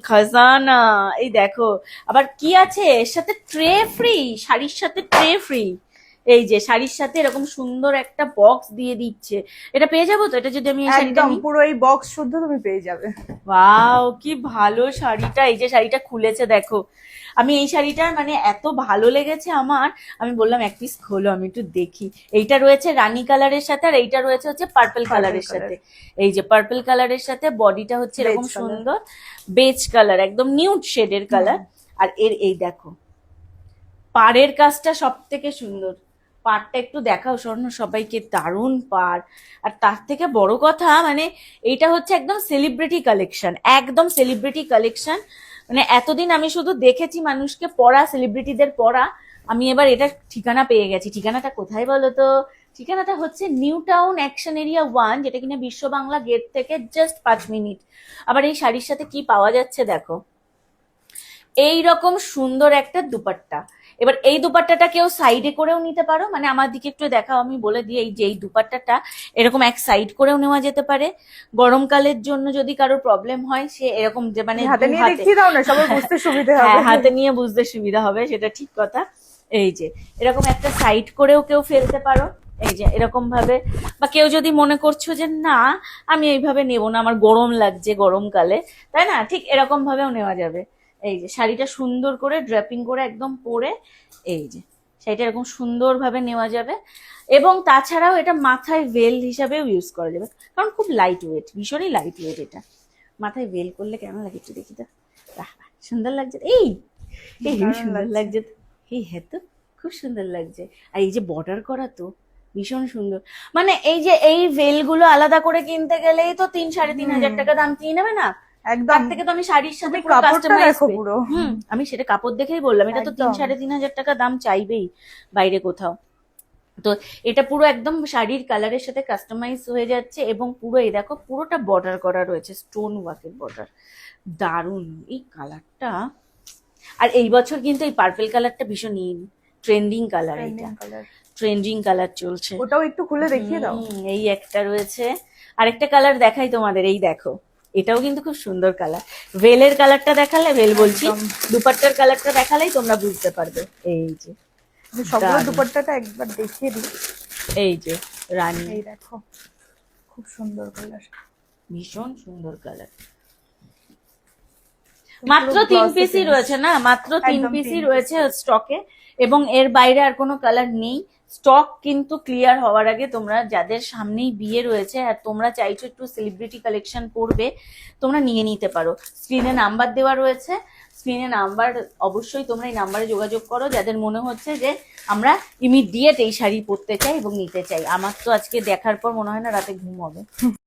খাজানা। এই দেখো আবার কি আছে এর সাথে, ট্রে ফ্রি, শাড়ির সাথে ট্রে ফ্রি। এই যে শাড়ির সাথে এরকম সুন্দর একটা বক্স দিয়ে দিচ্ছে। এটা পেয়ে যাবো তো, এটা যদি আমি এই শাড়িটা একদম নিই? পুরো এই বক্স শুদ্ধ তুমি পেয়ে যাবে। ওয়াও কি ভালো শাড়িটা, এই যে শাড়িটা খুলেছে দেখো। আমি এই শাড়িটা মানে এত ভালো লেগেছে আমার, আমি বললাম এক পিস খোলো আমি একটু দেখি। এইটা রয়েছে রানী কালারের সাথে, আর এইটা রয়েছে হচ্ছে পার্পল পার্পল কালারের কালার, সাথে। এই যে পার্পল কালারের সাথে বডিটা হচ্ছে বেজ এরকম কালার। সুন্দর বেজ কালার, একদম নিউড শেডের কালার। আর এর এই দেখো পাড়ের কাজটা সব থেকে সুন্দর। পাড়টা একটু দেখাও স্বর্ণ সবাইকে, দারুণ পাড়। আর তার থেকে বড় কথা মানে এইটা হচ্ছে একদম সেলিব্রিটি কালেকশন, একদম সেলিব্রিটি কালেকশন। মানে এতদিন আমি শুধু দেখেছি মানুষকে পরা, সেলিব্রিটিদের পরা। আমি এবার এটা ঠিকানা পেয়ে গেছি। ঠিকানাটা কোথায় বলো তো? ঠিকানাটা হচ্ছে নিউ টাউন অ্যাকশন এরিয়া 1, যেটা কিনা বিশ্ব বাংলা গেট থেকে জাস্ট 5 মিনিট। আবার এই শাড়ির সাথে কি পাওয়া যাচ্ছে দেখো, এই রকম সুন্দর একটা দুপাট্টা। এবার এই দুপাট্টাটা কেউ সাইডে করেও নিতে পারো, মানে আমার দিকে একটু দেখাও, আমি বলে দিই। এই যে এই দুপাট্টাটা এরকম এক সাইড করেও নেওয়া যেতে পারে। গরমকালের জন্য যদি কারোর প্রবলেম হয়, সে এরকম যে মানে হাতে দু নিয়ে হাতে, দেখিয়ে দাও না, সবার বুঝতে সুবিধা হ্যাঁ হবে। হাতে নিয়ে বুঝতে সুবিধা হবে, সেটা ঠিক কথা। এই যে এরকম একটা সাইড করেও কেউ ফেলতে পারো, এই যে এরকম ভাবে। বা কেউ যদি মনে করছো যে না আমি এইভাবে নেবো না, আমার গরম লাগছে গরমকালে, তাই না, ঠিক এরকম ভাবেও নেওয়া যাবে। এই যে শাড়িটা সুন্দর করে ড্র্যাপিং করে একদম পরে, এই যে শাড়িটা এরকম সুন্দর ভাবে নেওয়া যাবে। এবং তাছাড়াও এটা মাথায় ভেল হিসাবেও ইউজ করা যাবে, কারণ খুব লাইট ওয়েট, ভীষণই লাইট ওয়েট। এটা মাথায় ভেল করলে কেমন লাগে একটু দেখি তো। বাহ বাহ, সুন্দর লাগছে। এই এই হেবি দারুণ সুন্দর লাগছে। লাগছে তো। এই হ্যাঁ তো, খুব সুন্দর লাগছে। আর এই যে বর্ডার করা তো ভীষণ সুন্দর। মানে এই যে এই ভেল গুলো আলাদা করে কিনতে গেলেই তো 3-3.5 হাজার টাকা দাম নিয়ে নেবে না? একদম। তার থেকে তো আমি শাড়ির সাথে তুমি পুরো কাপড়টা কাস্টমাইজ। দেখো পুরো। আমি সেটা কাপড় দেখেই বললাম, এটা তো তিন একদম। সাড়ে তিন হাজার টাকা দাম চাইবেই বাইরে কোথাও। তো এটা পুরো একদম শাড়ির কালারের সাথে কাস্টমাইজ হয়ে যাচ্ছে, এবং পুরো এই দেখো পুরোটা বর্ডার করা রয়েছে, স্টোন ওয়ার্কের বর্ডার। দারুণ এই কালারটা। আর এই বছর কিন্তু এই পার্পল কালারটা ভীষণ ট্রেন্ডিং কালার, ট্রেন্ডিং এইটা কালার। ট্রেন্ডিং কালার চলছে। ওটাও একটু খুলে দেখিয়ে দাও। এই একটা রয়েছে, আরেকটা কালার দেখাই তোমাদের, এই দেখো এটাও কিন্তু খুব সুন্দর কালার। ভেলের কালারটা দেখালে, ভেল বলছি, একদম। দুপাট্টার কালারটা দেখালেই তোমরা বুঝতে পারবে। এই যে আমি সবগুলো দারুণ। দুপাট্টাটা একবার দেখিয়ে দিই। এই যে রানী, এই দেখো, খুব সুন্দর কালার। ভীষণ সুন্দর কালার। মাত্র 3 পিসই রয়েছে না, মাত্র তিন একদম পিসই 3 রয়েছে স্টকে, এবং এর বাইরে আর কোনো কালার নেই। স্টক কিন্তু ক্লিয়ার হওয়ার আগে তোমরা যাদের সামনেই বিয়ে রয়েছে আর তোমরা চাইছো একটু সেলিব্রিটি কালেকশন করবে, তোমরা নিয়ে নিতে পারো। স্ক্রিনে নাম্বার দেওয়া রয়েছে, স্ক্রিনে নাম্বার, অবশ্যই তোমরা এই নাম্বারে যোগাযোগ করো যাদের মনে হচ্ছে যে আমরা ইমিডিয়েট এই শাড়ি পরতে চাই এবং নিতে চাই। আমার তো আজকে দেখার পর মনে হয় না রাতে ঘুম হবে।